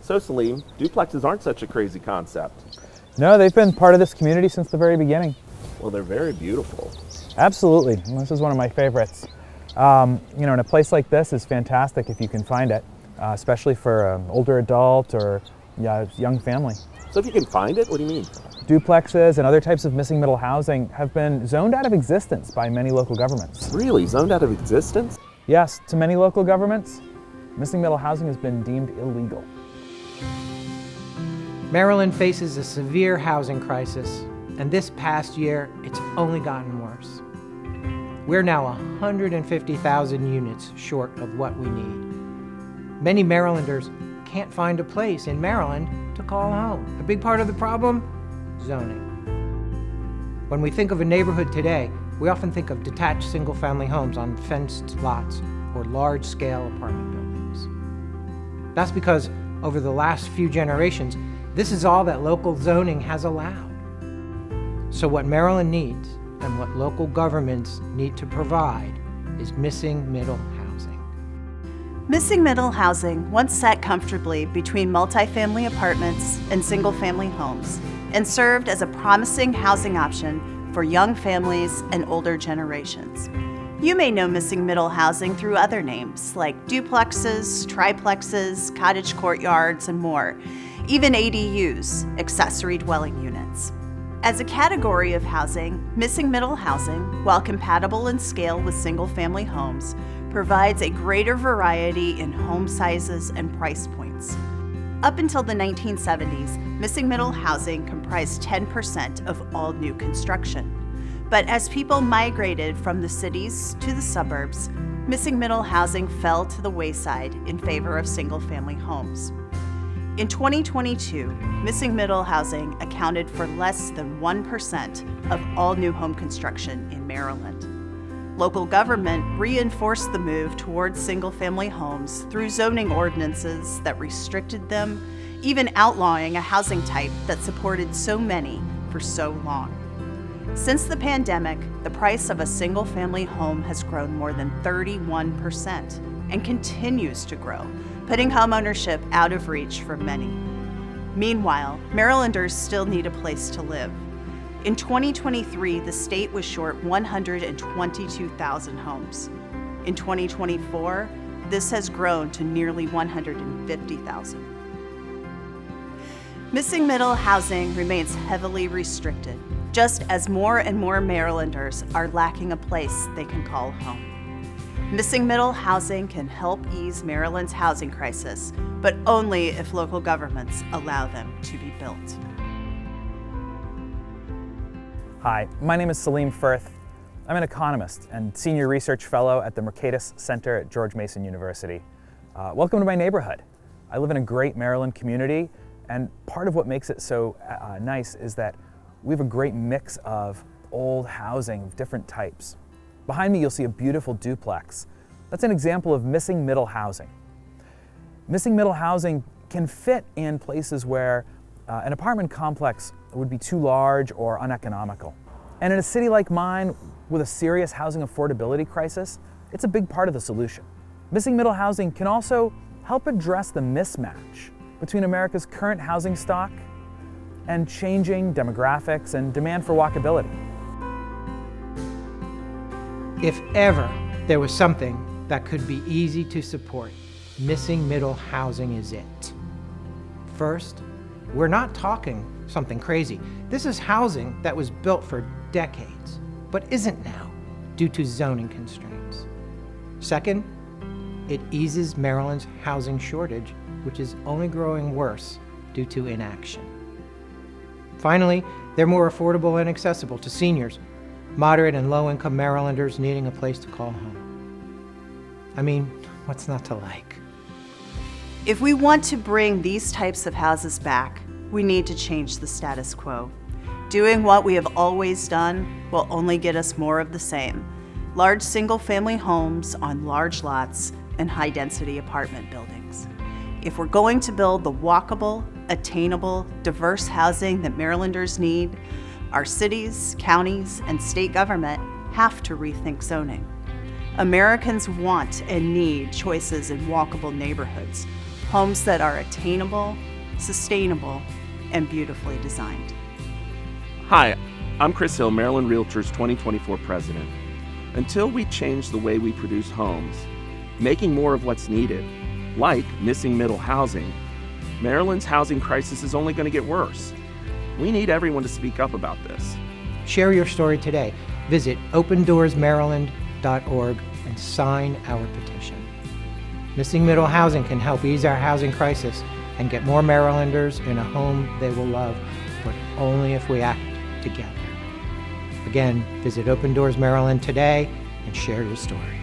So Salim, duplexes aren't such a crazy concept. No, they've been part of this community since the very beginning. Well, they're very beautiful. Absolutely. This is one of my favorites. In a place like this is fantastic if you can find it, especially for an older adult or young family. So if you can find it, what do you mean? Duplexes and other types of missing middle housing have been zoned out of existence by many local governments. Really? Zoned out of existence? Yes, to many local governments, missing middle housing has been deemed illegal. Maryland faces a severe housing crisis, and this past year, it's only gotten worse. We're now 150,000 units short of what we need. Many Marylanders can't find a place in Maryland to call home. A big part of the problem? Zoning. When we think of a neighborhood today, we often think of detached single-family homes on fenced lots or large-scale apartment buildings. That's because over the last few generations, this is all that local zoning has allowed. So what Maryland needs and what local governments need to provide is missing middle housing. Missing middle housing once sat comfortably between multifamily apartments and single-family homes and served as a promising housing option for young families and older generations. You may know missing middle housing through other names like duplexes, triplexes, cottage courtyards, and more, even ADUs, accessory dwelling units. As a category of housing, missing middle housing, while compatible in scale with single-family homes, provides a greater variety in home sizes and price points. Up until the 1970s, missing middle housing comprised 10% of all new construction. But as people migrated from the cities to the suburbs, missing middle housing fell to the wayside in favor of single-family homes. In 2022, missing middle housing accounted for less than 1% of all new home construction in Maryland. Local government reinforced the move towards single-family homes through zoning ordinances that restricted them, even outlawing a housing type that supported so many for so long. Since the pandemic, the price of a single-family home has grown more than 31% and continues to grow, putting homeownership out of reach for many. Meanwhile, Marylanders still need a place to live. In 2023, the state was short 122,000 homes. In 2024, this has grown to nearly 150,000. Missing middle housing remains heavily restricted, just as more and more Marylanders are lacking a place they can call home. Missing middle housing can help ease Maryland's housing crisis, but only if local governments allow them to be built. Hi, my name is Salim Firth. I'm an economist and senior research fellow at the Mercatus Center at George Mason University. Welcome to my neighborhood. I live in a great Maryland community, and part of what makes it so nice is that we have a great mix of old housing of different types. Behind me, you'll see a beautiful duplex. That's an example of missing middle housing. Missing middle housing can fit in places where an apartment complex would be too large or uneconomical. And in a city like mine, with a serious housing affordability crisis, it's a big part of the solution. Missing middle housing can also help address the mismatch between America's current housing stock and changing demographics and demand for walkability. If ever there was something that could be easy to support, missing middle housing is it. First, we're not talking something crazy. This is housing that was built for decades, but isn't now due to zoning constraints. Second, it eases Maryland's housing shortage, which is only growing worse due to inaction. Finally, they're more affordable and accessible to seniors, moderate and low-income Marylanders needing a place to call home. I mean, what's not to like? If we want to bring these types of houses back, we need to change the status quo. Doing what we have always done will only get us more of the same: large single-family homes on large lots and high-density apartment buildings. If we're going to build the walkable, attainable, diverse housing that Marylanders need, our cities, counties, and state government have to rethink zoning. Americans want and need choices in walkable neighborhoods, Homes that are attainable, sustainable, and beautifully designed. Hi, I'm Chris Hill, Maryland Realtors 2024 President. Until we change the way we produce homes, making more of what's needed, like missing middle housing, Maryland's housing crisis is only going to get worse. We need everyone to speak up about this. Share your story today. Visit opendoorsmaryland.org and sign our petition. Missing middle housing can help ease our housing crisis and get more Marylanders in a home they will love, but only if we act together. Again, visit Open Doors Maryland today and share your story.